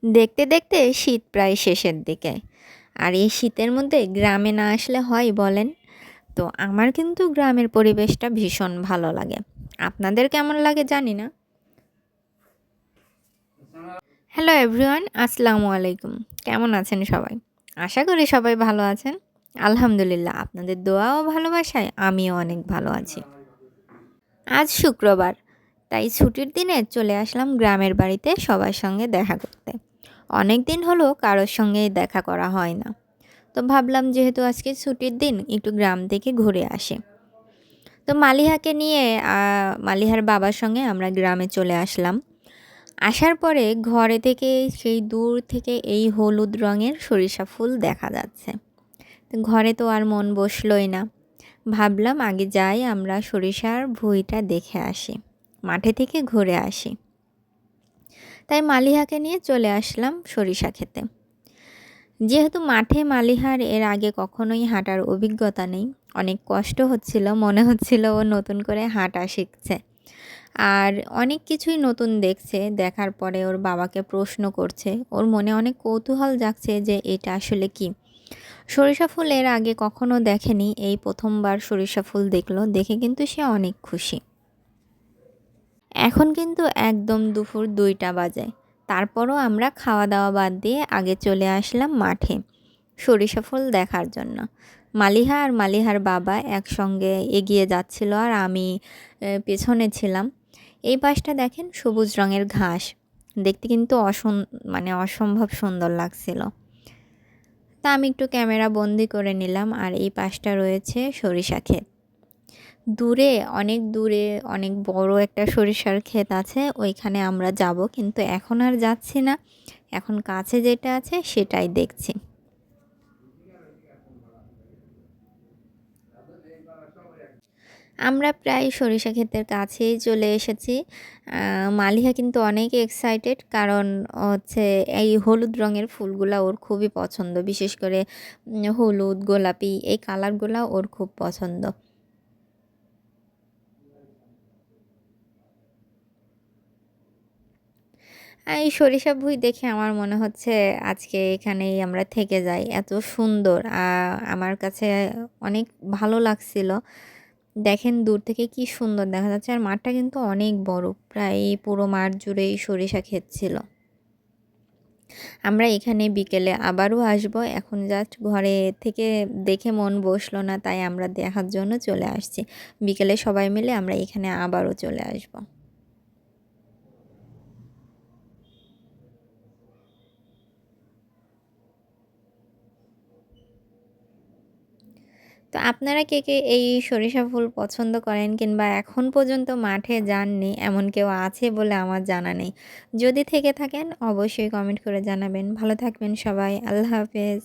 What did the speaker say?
দেখতে দেখতে শীত প্রায় শেষের দিকে। আর এই শীতের মধ্যে গ্রামে না আসলে হয় বলেন? তো আমার কিন্তু গ্রামের পরিবেশটা ভীষণ ভালো লাগে। আপনাদের কেমন লাগে জানি না। হ্যালো এভরিওয়ান, আসসালামু আলাইকুম। কেমন আছেন সবাই? আশা করি সবাই ভালো আছেন। আলহামদুলিল্লাহ, আপনাদের দোয়া ও ভালোবাসায় আমিও অনেক ভালো আছি। আজ শুক্রবার, তাই ছুটির দিনে চলে আসলাম গ্রামের বাড়িতে সবার সঙ্গে দেখা করতে। অনেক দিন হলো কারোর সঙ্গেই দেখা করা হয় না। তো ভাবলাম যেহেতু আজকে ছুটির দিন একটু গ্রাম থেকে ঘুরে আসি। তো মালিহাকে নিয়ে মালিহার বাবার সঙ্গে আমরা গ্রামে চলে আসলাম। আসার পরে ঘরে থেকে সেই দূর থেকে এই হলুদ রঙের সরিষা ফুল দেখা যাচ্ছে। তো ঘরে তো আর মন বসলোই না। ভাবলাম আগে যাই আমরা সরিষার ভুঁইটা দেখে আসি, মাঠে থেকে ঘুরে আসি। তাই মালিহাকে নিয়ে চলে আসলাম সরিষা খেতে। যেহেতু মাঠে মালিহার এর আগে কখনোই হাঁটার অভিজ্ঞতা নেই, অনেক কষ্ট হচ্ছিল, মনে হচ্ছিল ও নতুন করে হাঁটা শিখছে। আর অনেক কিছুই নতুন দেখছে, দেখার পরে ওর বাবাকে প্রশ্ন করছে, ওর মনে অনেক কৌতূহল জাগছে যে এটা আসলে কি। সরিষা ফুল এর আগে কখনো দেখেনি, এই প্রথমবার সরিষা ফুল দেখলো, দেখে কিন্তু সে অনেক খুশি। এখন কিন্তু একদম দুপুর 2টা বাজে। তারপরও আমরা খাওয়া দাওয়া বাদ দিয়ে আগে চলে আসলাম মাঠে সরিষা ফুল দেখার জন্য। মালিহা আর মালিহার বাবা একসঙ্গে এগিয়ে যাচ্ছিল আর আমি পেছনে ছিলাম। এই পাশটা দেখেন সবুজ রঙের ঘাস, দেখতে কিন্তু অসম্ভব সুন্দর লাগছিল। তা আমি একটু ক্যামেরা বন্দি করে নিলাম। আর এই পাশটা রয়েছে সরিষা ক্ষেত। দূরে, অনেক দূরে অনেক বড় একটা সরিষার ক্ষেত আছে, ওইখানে আমরা যাব, কিন্তু এখন আর যাচ্ছি না। এখন কাছে যেটা আছে সেটাই দেখছি। আমরা প্রায় সরিষা ক্ষেতের কাছেই চলে এসেছি। মালিহা কিন্তু অনেক এক্সাইটেড, কারণ হচ্ছে এই হলুদ রঙের ফুলগুলা ওর খুবই পছন্দ, বিশেষ করে হলুদ গোলাপি এই কালারগুলা ওর খুব পছন্দ। এই সরিষা ভুঁই দেখে আমার মনে হচ্ছে আজকে এখানেই আমরা থেকে যাই, এত সুন্দর। আমার কাছে অনেক ভালো লাগছিল। দেখেন দূর থেকে কি সুন্দর দেখা যাচ্ছে, আর মাঠটা কিন্তু অনেক বড়, প্রায় পুরো মাঠ জুড়েই সরিষা ক্ষেত ছিল। আমরা এখানে বিকেলে আবারও আসব। এখন জাস্ট ঘরে থেকে দেখে মন বসলো না, তাই আমরা দেখার জন্য চলে আসছি। বিকেলে সবাই মিলে আমরা এখানে আবারও চলে আসব। তো আপনারা কে কে এই সরিষা ফুল পছন্দ করেন, কিংবা এখন পর্যন্ত মাঠে যাননি এমন কেউ আছে বলে আমার জানা নেই। যদি থেকে থাকেন অবশ্যই কমেন্ট করে জানাবেন। ভালো থাকবেন সবাই, আল্লাহ হাফেজ।